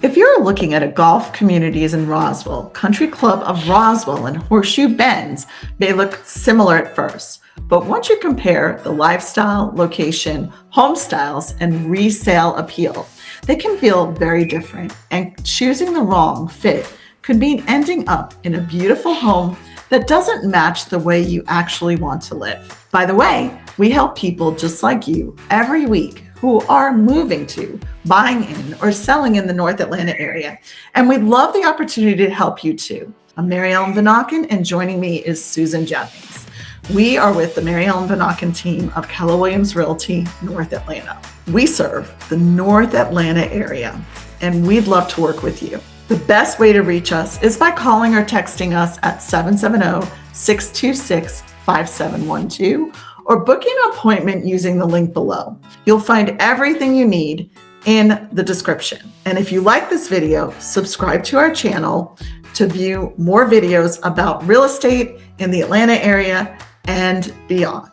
If you're looking at a golf communities in Roswell, Country Club of Roswell and Horseshoe Bend may look similar at first, but once you compare the lifestyle, location, home styles, and resale appeal, they can feel very different, and choosing the wrong fit could mean ending up in a beautiful home that doesn't match the way you actually want to live. By the way, we help people just like you every week who are moving to, buying in, or selling in the North Atlanta area. And we'd love the opportunity to help you too. I'm Mary Ellen Vanaken, and joining me is Susan Jennings. We are with the Mary Ellen Vanaken team of Keller Williams Realty, North Atlanta. We serve the North Atlanta area, and we'd love to work with you. The best way to reach us is by calling or texting us at 770-626-5712, or booking an appointment using the link below. You'll find everything you need in the description. And if you like this video, subscribe to our channel to view more videos about real estate in the Atlanta area and beyond.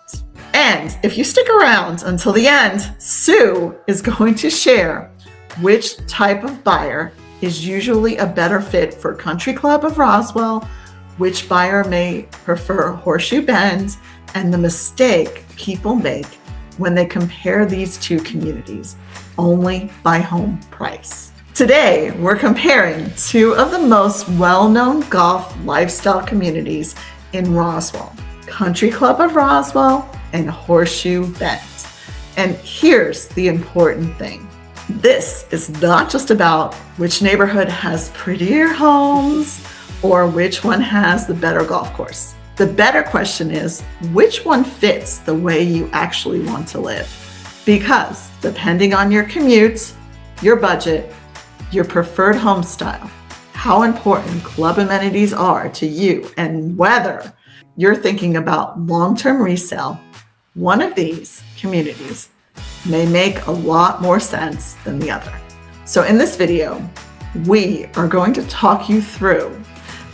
And if you stick around until the end, Sue is going to share which type of buyer is usually a better fit for Country Club of Roswell, which buyer may prefer Horseshoe Bend, and the mistake people make when they compare these two communities only by home price. Today, we're comparing two of the most well-known golf lifestyle communities in Roswell, Country Club of Roswell and Horseshoe Bend. And here's the important thing. This is not just about which neighborhood has prettier homes or which one has the better golf course. The better question is, which one fits the way you actually want to live? Because depending on your commute, your budget, your preferred home style, how important club amenities are to you, and whether you're thinking about long-term resale, one of these communities may make a lot more sense than the other. So in this video, we are going to talk you through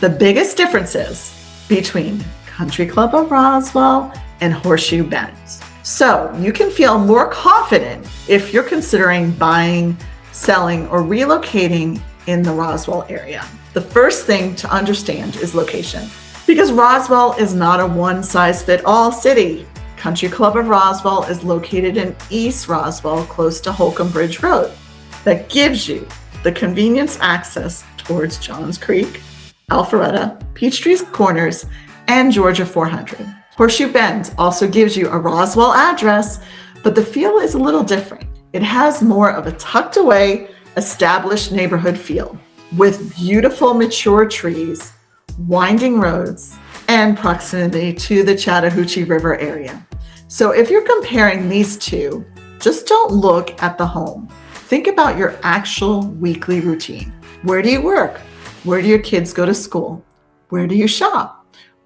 the biggest differences between Country Club of Roswell and Horseshoe Bend, so you can feel more confident if you're considering buying, selling, or relocating in the Roswell area. The first thing to understand is location, because Roswell is not a one-size-fits-all city. Country Club of Roswell is located in East Roswell, close to Holcomb Bridge Road. That gives you the convenience access towards Johns Creek, Alpharetta, Peachtree Corners, and Georgia 400. Horseshoe Bend also gives you a Roswell address, but the feel is a little different. It has more of a tucked away, established neighborhood feel, with beautiful mature trees, winding roads, and proximity to the Chattahoochee River area. So if you're comparing these two, just don't look at the home. Think about your actual weekly routine. Where do you work? Where do your kids go to school? Where do you shop?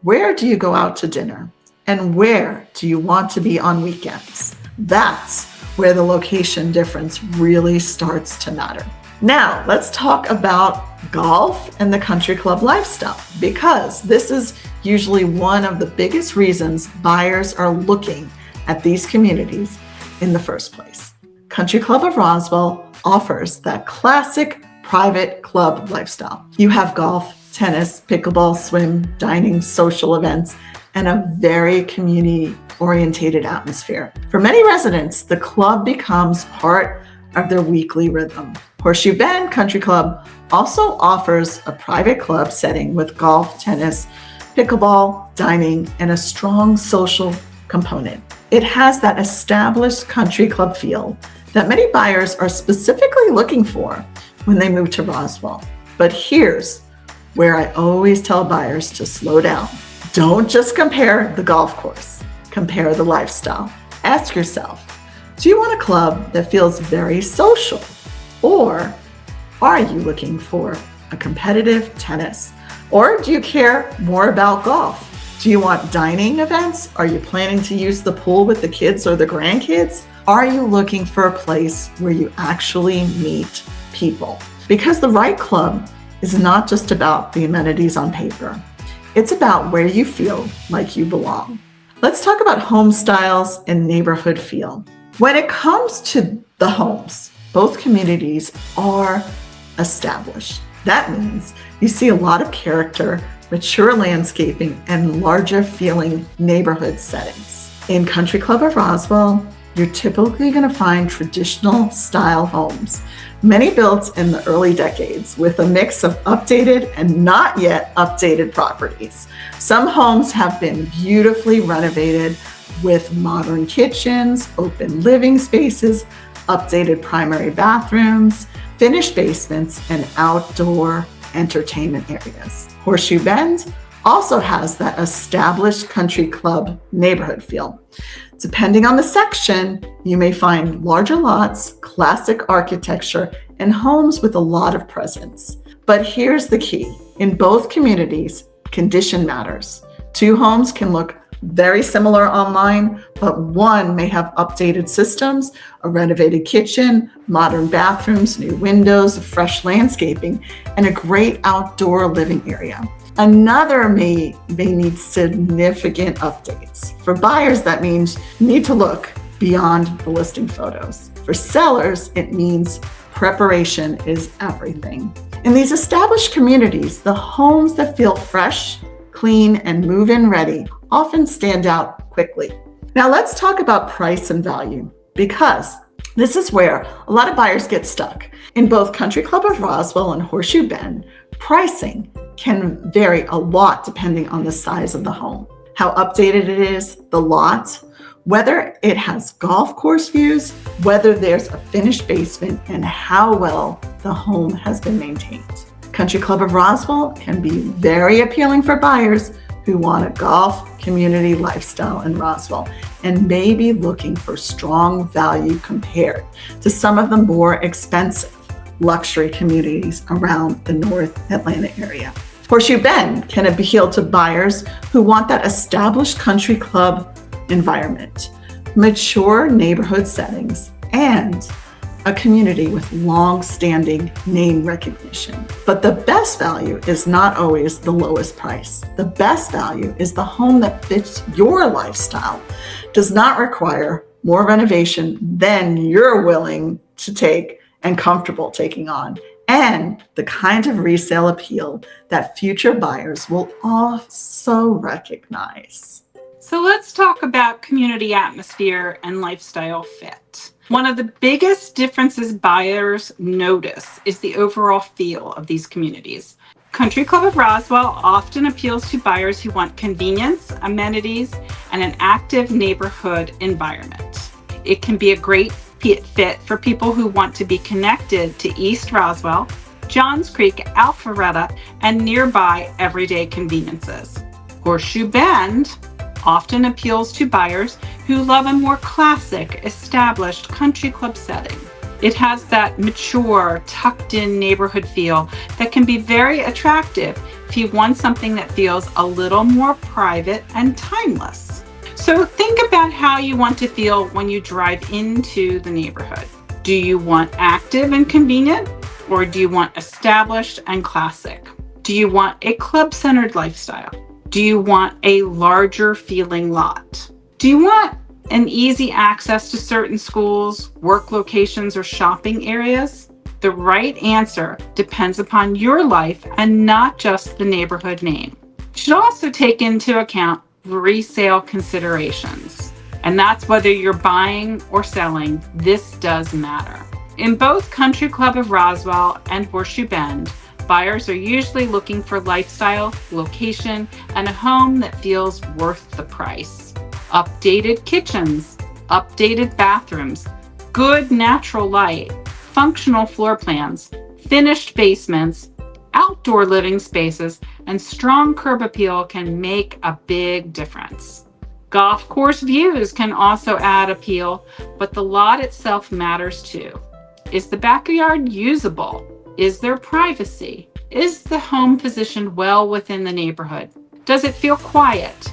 Where do you go out to dinner? And where do you want to be on weekends? That's where the location difference really starts to matter. Now, let's talk about golf and the country club lifestyle, because this is usually one of the biggest reasons buyers are looking at these communities in the first place. Country Club of Roswell offers that classic private club lifestyle. You have golf, tennis, pickleball, swim, dining, social events, and a very community-oriented atmosphere. For many residents, the club becomes part of their weekly rhythm. Horseshoe Bend Country Club also offers a private club setting with golf, tennis, pickleball, dining, and a strong social component. It has that established country club feel that many buyers are specifically looking for when they move to Roswell. But here's where I always tell buyers to slow down. Don't just compare the golf course, compare the lifestyle. Ask yourself, do you want a club that feels very social? Or are you looking for a competitive tennis? Or do you care more about golf? Do you want dining events? Are you planning to use the pool with the kids or the grandkids? Are you looking for a place where you actually meet people? Because the right club is not just about the amenities on paper. It's about where you feel like you belong. Let's talk about home styles and neighborhood feel. When it comes to the homes, both communities are established. That means you see a lot of character, mature landscaping, and larger feeling neighborhood settings. In Country Club of Roswell, you're typically going to find traditional style homes, many built in the early decades with a mix of updated and not yet updated properties. Some homes have been beautifully renovated with modern kitchens, open living spaces, updated primary bathrooms, finished basements, and outdoor entertainment areas. Horseshoe Bend also has that established country club neighborhood feel. Depending on the section, you may find larger lots, classic architecture, and homes with a lot of presence. But here's the key. In both communities, condition matters. Two homes can look very similar online, but one may have updated systems, a renovated kitchen, modern bathrooms, new windows, fresh landscaping, and a great outdoor living area. Another may need significant updates. For buyers, that means you need to look beyond the listing photos. For sellers, it means preparation is everything. In these established communities, the homes that feel fresh, clean, and move-in ready often stand out quickly. Now let's talk about price and value, because this is where a lot of buyers get stuck. In both Country Club of Roswell and Horseshoe Bend, pricing can vary a lot depending on the size of the home, how updated it is, the lot, whether it has golf course views, whether there's a finished basement, and how well the home has been maintained. Country Club of Roswell can be very appealing for buyers who want a golf community lifestyle in Roswell and may be looking for strong value compared to some of the more expensive luxury communities around the North Atlanta area. Horseshoe Bend can appeal to buyers who want that established country club environment, mature neighborhood settings, and a community with long-standing name recognition. But the best value is not always the lowest price. The best value is the home that fits your lifestyle, does not require more renovation than you're willing to take and comfortable taking on, and the kind of resale appeal that future buyers will also recognize. So let's talk about community atmosphere and lifestyle fit. One of the biggest differences buyers notice is the overall feel of these communities. Country Club of Roswell often appeals to buyers who want convenience, amenities, and an active neighborhood environment. It can be a great fit for people who want to be connected to East Roswell, Johns Creek, Alpharetta, and nearby everyday conveniences. Horseshoe Bend often appeals to buyers who love a more classic, established country club setting. It has that mature, tucked-in neighborhood feel that can be very attractive if you want something that feels a little more private and timeless. So think about how you want to feel when you drive into the neighborhood. Do you want active and convenient, or do you want established and classic? Do you want a club-centered lifestyle? Do you want a larger feeling lot? Do you want an easy access to certain schools, work locations, or shopping areas? The right answer depends upon your life and not just the neighborhood name. You should also take into account resale considerations. And that's whether you're buying or selling, this does matter. In both Country Club of Roswell and Horseshoe Bend, buyers are usually looking for lifestyle, location, and a home that feels worth the price. Updated kitchens, updated bathrooms, good natural light, functional floor plans, finished basements, outdoor living spaces, and strong curb appeal can make a big difference. Golf course views can also add appeal, but the lot itself matters too. Is the backyard usable? Is there privacy? Is the home positioned well within the neighborhood? Does it feel quiet?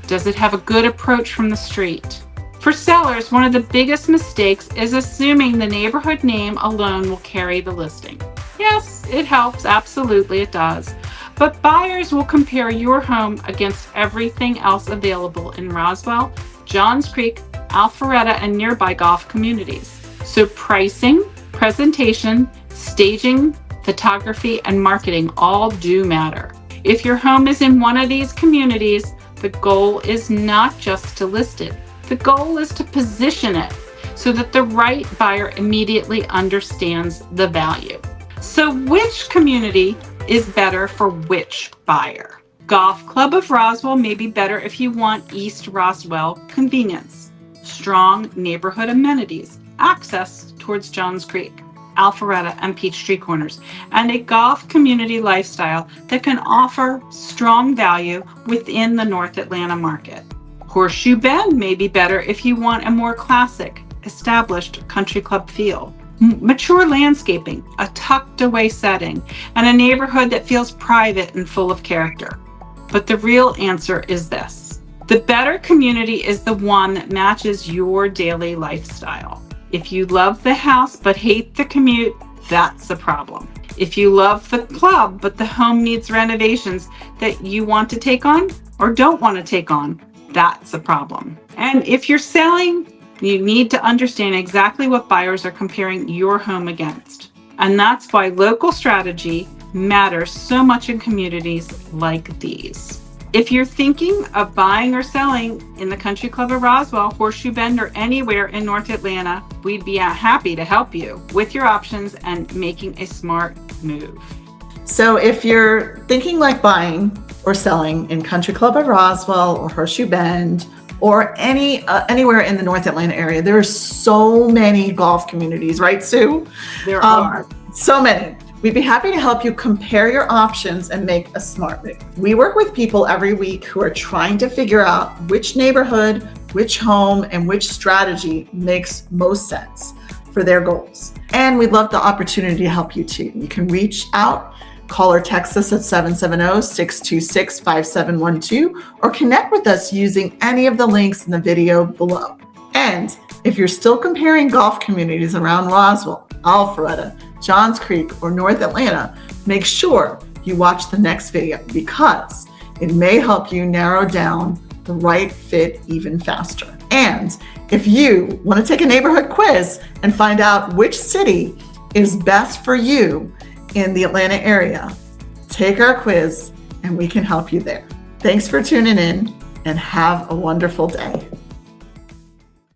Does it have a good approach from the street? For sellers, one of the biggest mistakes is assuming the neighborhood name alone will carry the listing. Yes, it helps, absolutely it does. But buyers will compare your home against everything else available in Roswell, Johns Creek, Alpharetta, and nearby golf communities. So pricing, presentation, staging, photography, and marketing all do matter. If your home is in one of these communities, the goal is not just to list it. The goal is to position it so that the right buyer immediately understands the value. So which community is better for which buyer? Golf Club of Roswell may be better if you want East Roswell convenience, strong neighborhood amenities, access towards Johns Creek, Alpharetta, and Peachtree Corners, and a golf community lifestyle that can offer strong value within the North Atlanta market. Horseshoe Bend may be better if you want a more classic, established country club feel, mature landscaping, a tucked away setting, and a neighborhood that feels private and full of character. But the real answer is this: the better community is the one that matches your daily lifestyle. If you love the house but hate the commute, that's a problem. If you love the club but the home needs renovations that you want to take on or don't want to take on, that's a problem. And if you're selling, you need to understand exactly what buyers are comparing your home against. And that's why local strategy matters so much in communities like these. If you're thinking of buying or selling in the Country Club of Roswell, Horseshoe Bend, or anywhere in North Atlanta, we'd be happy to help you with your options and making a smart move. So if you're thinking like buying or selling in Country Club of Roswell or Horseshoe Bend or anywhere in the North Atlanta area, there are so many golf communities, right, Sue? There are. So many. We'd be happy to help you compare your options and make a smart move. We work with people every week who are trying to figure out which neighborhood, which home, and which strategy makes most sense for their goals. And we'd love the opportunity to help you too. You can reach out, call or text us at 770-626-5712, or connect with us using any of the links in the video below. And if you're still comparing golf communities around Roswell, Alpharetta, Johns Creek, or North Atlanta, make sure you watch the next video because it may help you narrow down the right fit even faster. And if you want to take a neighborhood quiz and find out which city is best for you in the Atlanta area, take our quiz and we can help you there. Thanks for tuning in and have a wonderful day.